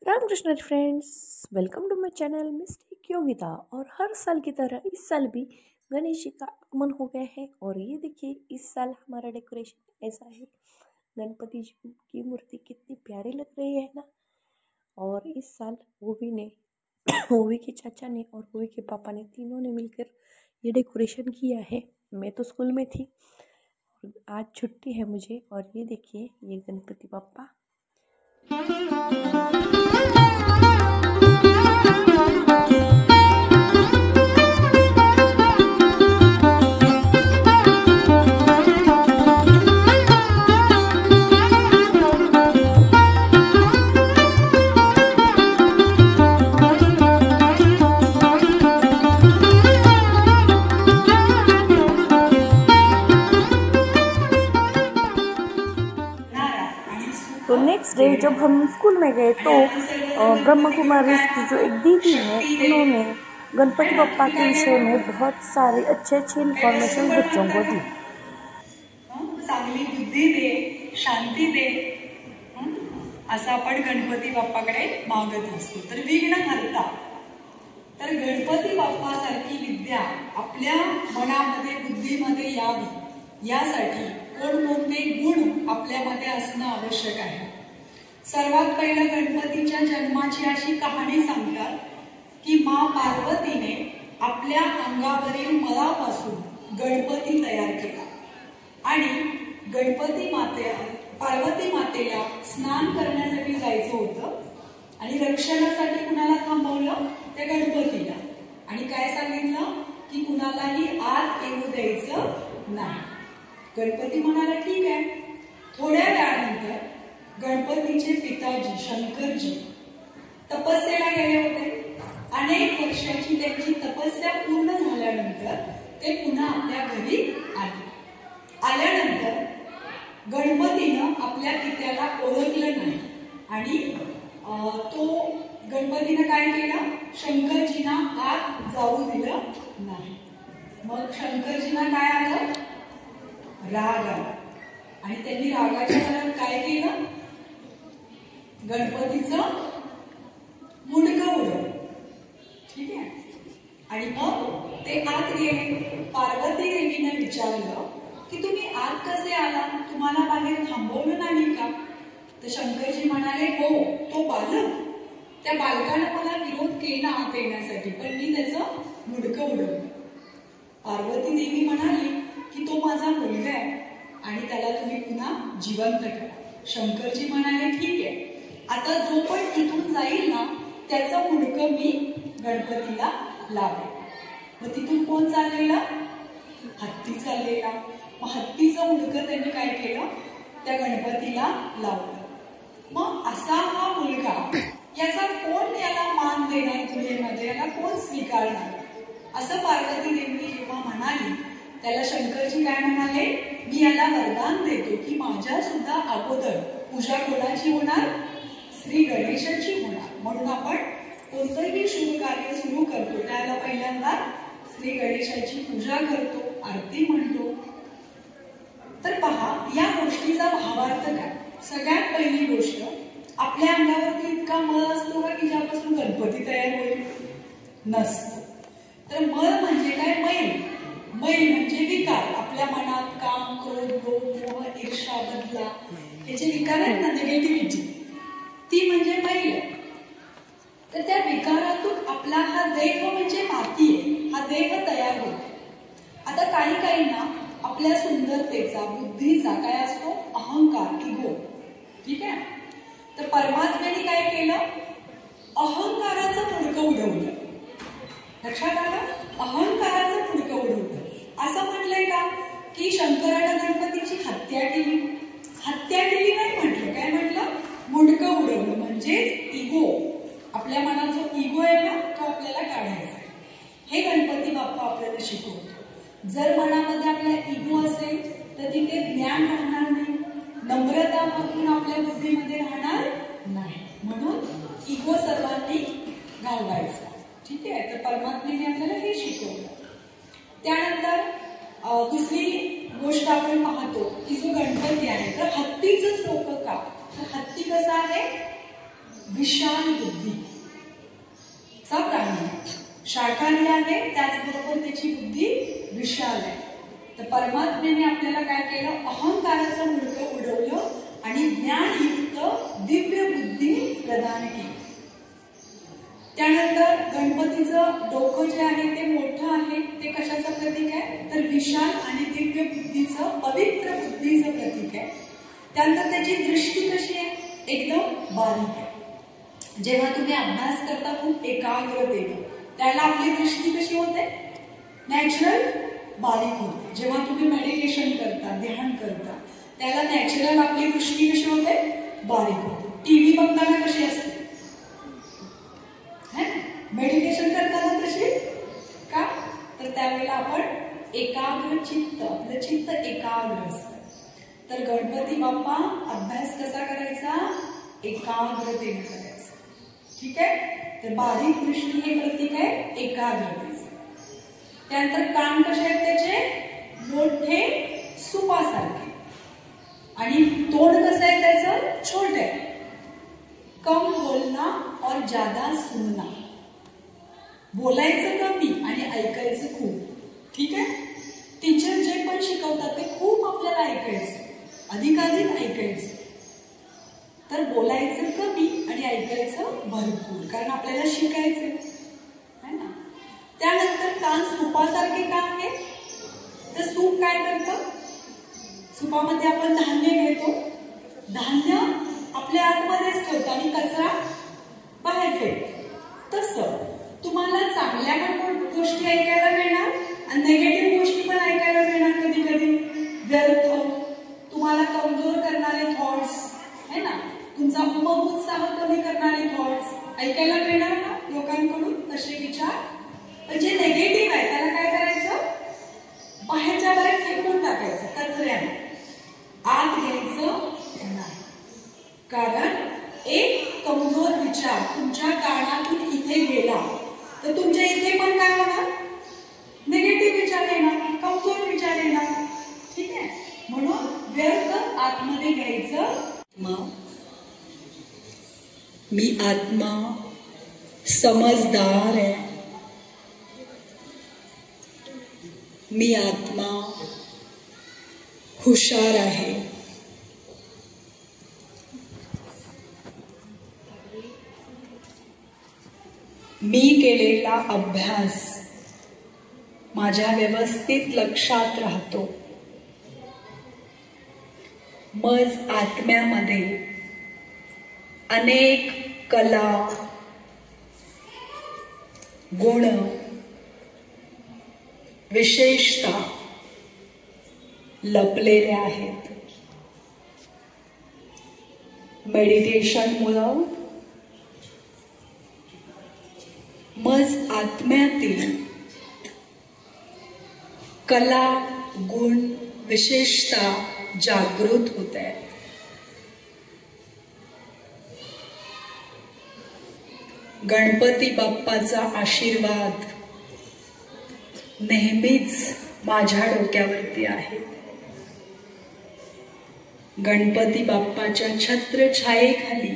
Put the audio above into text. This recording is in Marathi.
Ramakrishna friends, welcome to my channel mistake Yogita. और हर साल की तरह इस साल भी गणेश जी का आगमन हो गया है। और ये देखिए, इस साल हमारा डेकोरेशन ऐसा है। गणपति जी की मूर्ति कितनी प्यारी लग रही है ना। और इस साल ओवी ने ओवी के चाचा ने और ओवी के पापा ने तीनों ने मिलकर ये डेकोरेशन किया है। मैं तो स्कूल में थी और आज छुट्टी है मुझे। और ये देखिए, ये गणपति पापा तो नेक्स्ट डे जब हम स्कूल में गए तो ब्रह्मा कुमारी की जो एक दीदी है, उन्होंने गणपति बप्पा के विषय में बहुत सारी अच्छी इन्फॉर्मेशन बच्चों को दी। चांगली बुद्धी दे, शांती दे, असं आपण गणपती बाप्पाकडे मागत असतो। तर विघ्न हरता, तर गणपती बाप्पासारखी विद्या आपल्या मनामध्ये बुद्धीमध्ये यावी यासाठी कोणकोणते गुण आपल्यामध्ये असणं आवश्यक आहे। सर्वात पहिलं गणपतीच्या जन्माची अशी कहाणी सांगतात की माँ पार्वतीने आपल्या अंगावरील मलापासून गणपती तयार केला आणि पार्वती मातेला स्नान करण्यासाठी जायचं होतं आणि रक्षणासाठी कुणाला थांबवलं? त्या गणपतीला। आणि काय सांगितलं की कुणालाही आत येऊ द्यायचं नाही। गणपती म्हणाला ठीक आहे। थोड्या वेळानंतर गणपतीचे पिताजी शंकरजी तपस्येला गेले होते। अनेक वर्षाची त्यांची तपस्या पूर्ण झाल्यानंतर ते पुन्हा आपल्या घरी आल्यानंतर गणपतीनं आपल्या पित्याला ओळखलं नाही आणि तो गणपतीनं काय केलं? शंकरजींना आत जाऊ दिलं नाही। मग शंकरजींना काय आलं? राग आला आणि त्यांनी रागाच्या भरात काय केलं? गणपतीचं मुंडकं उडवलं। ठीक आहे। आणि मग ते आत गेले। पार्वती देवीने विचारलं की तुम्ही आत कसे आला? तुम्हाला बाहेर थांबवलं नाही का? तर शंकरजी म्हणाले, हो, तो बालक, त्या बालकाने मला विरोध केला आत येण्यासाठी, पण मी त्याचं मुंडकं उडवलं। पार्वती देवी म्हणाली की तो माझा मुलगा आहे आणि त्याला तुम्ही पुन्हा जिवंत करा। शंकरजी म्हणाले ठीक आहे, आता जो पण इथून जाईल ना त्याचं मुंडकं मी गणपतीला लावेन। मग तिथून कोण चाललेला? हत्ती चाललेला। मग हत्तीचं मुंडकं त्यांनी काय केलं? त्या गणपतीला लावलं। मग असा हा मुलगा, याचा कोण याला मान देणार तुझ्यामध्ये? याला कोण स्वीकारणार? असं पार्वती देवी जेव्हा म्हणाली, त्याला शंकरजी काय म्हणाले? मी याला वरदान देतो की माझ्या सुद्धा अगोदर पूजा कोणाची होणार? श्री गणेशाची होणार। म्हणून आपण कोणतंही शुभ कार्य सुरू करतो त्याला पहिल्यांदा श्री गणेशाची पूजा करतो, आरती म्हणतो। तर पहा, या गोष्टीचा भावार्थ काय? सगळ्यात पहिली गोष्ट, आपल्या अंगावरती इतका मळ असतो का की ज्यापासून गणपती तयार होईल? नसतो। तर मळ म्हणजे काय? मैल। मैल म्हणजे विकार। आपल्या मनात काम, क्रोध, लोभ, मोह, ईर्ष्या, बदला याचे विकार आहेत ना, निगेटिव्हिटी, ती म्हणजे मैल आहे। तर त्या विकारातून आपला हा देह म्हणजे माती आहे, हा देह तयार होतो। आता काही ना आपल्या सुंदरतेचा, बुद्धीचा काय असतो? अहंकार, इगो। ठीक आहे। तर परमात्म्याने काय केलं? अहंकाराचं मुंडकं उडवलं। लक्षात आलं? अहंकाराचं मुंडकं उडवलं। असं म्हटलंय का की शंकरानं गणपतीची हत्या केली? हत्या केली नाही म्हटलं, काय म्हटलं? मुंडकं उडवलं। म्हणजे इगो, आपल्या मनात जो इगो आहे ना तो आपल्याला काढायचा आहे। हे गणपती बाप्पा आपल्याला शिकवतो। जर मनामध्ये आपला इगो असेल तर तिथे ज्ञान राहणार नाही, नम्रता म्हणून आपल्या बुद्धीमध्ये राहणार नाही। म्हणून इगो सर्वांनी घालवायचा। ठीक आहे। तर परमात्म्याने आपल्याला हे शिकवलं। त्यानंतर दुसरी गोष्ट आपण पाहतो की जो गणपती आहे तर हत्तीचंच डोकं का? तर हत्ती कसा आहे? विशाल बुद्धीचा प्राणी आहे. शाकाहारी आहे, त्याचबरोबर त्याची बुद्धी विशाल आहे. तर परमात्म्याने आपल्याला काय केलं, अहंकाराचं मुंडकं उडवलं आणि ज्ञानयुक्त दिव्य बुद्धी प्रदान केली. त्यानंतर गणपतीचं डोकं जे आहे ते मोठं आहे, ते कशाचं प्रतीक आहे, तर विशाल आणि दिव्य बुद्धीचं, पवित्र बुद्धीचं प्रतीक आहे. त्यानंतर त्याची दृष्टी कशी आहे, एकदम बारीक आहे. जेव्हा तुम्ही अभ्यास करता खूप एकाग्रतेने, त्याला आपली दृष्टी कशी होते, नॅचरल बारीक होते. जेव्हा तुम्ही मेडिटेशन करता, ध्यान करता, त्याला नॅचरल आपली दृष्टी कशी होते, बारीक होते. टीव्ही बघताना कशी असते, मेडिटेशन करताना तशी का, तर त्यावेळेला आपण एकाग्र चित्त, आपलं चित्त एकाग्र असतं. तर गणपती बाप्पा अभ्यास कसा करायचा, एकाग्रतेने करायचा. ठीक आहे. तर बारीक दृष्टी हे प्रतीक आहे एकाग्रतेचं. त्यानंतर कान कसे आहेत त्याचे, मोठे सुपासारखे, आणि तोंड कसं आहे त्याचं, छोटे. कम बोलना और ज्यादा सुनना, बोलायचं कमी आणि ऐकायचं खूप. ठीक आहे. टीचर जे पण शिकवतात ते खूप आपल्याला ऐकायचं, अधिकाधिक ऐकायचं. तर बोलायचं कमी आणि ऐकायचं भरपूर, कारण आपल्याला शिकायचं आहे ना. त्यानंतर कान सुपासारखे का आहे, तर सूप काय करतं, सुपामध्ये आपण धान्य घेतो, धान्य आपल्या आतमध्येच ठेवतो आणि कचरा बाहेर फेकतो. तसं तुम्हाला चांगल्या पण गोष्टी ऐकायला मिळणार आणि निगेटिव्ह गोष्टी पण ऐकायला मिळणार. कधी कधी व्यर्थ, तुम्हाला कमजोर करणारे थॉट्स है ना, तुमचा उमग उत्साह कमी करणारे थॉट्स ऐकायला मिळणार ना लोकांकडून, तसे विचार. पण जे नेगेटिव्ह आहे त्याला काय करायचं, बाहेरच्या बाहेर फेकून टाकायचं, कचऱ्याने आत घ्यायचं नाही. कारण एक कमजोर विचार तुमच्या कानातून इथे गेला तर तुमच्या इथे पण काय होणार, निगेटिव्ह विचार येणार, कमजोर विचार येणार. ठीक आहे. म्हणून व्यर्थ आतमध्ये घ्यायचं. मी आत्मा समजदार आहे, मी आत्मा हुशार आहे, मी केलेला अभ्यास माझ्या व्यवस्थित लक्षात राहतो. मज आत्म्यामध्ये अनेक कला, गुण, विशेषता लपलेले आहेत. मेडिटेशनमुळं मज आत्म्यातील कला, गुण, विशेषता जागृत होत आहेत. गणपती बाप्पाचा आशीर्वाद नेहमीच माझ्या डोक्यावरती आहे. गणपती बाप्पाच्या छत्रछायेखाली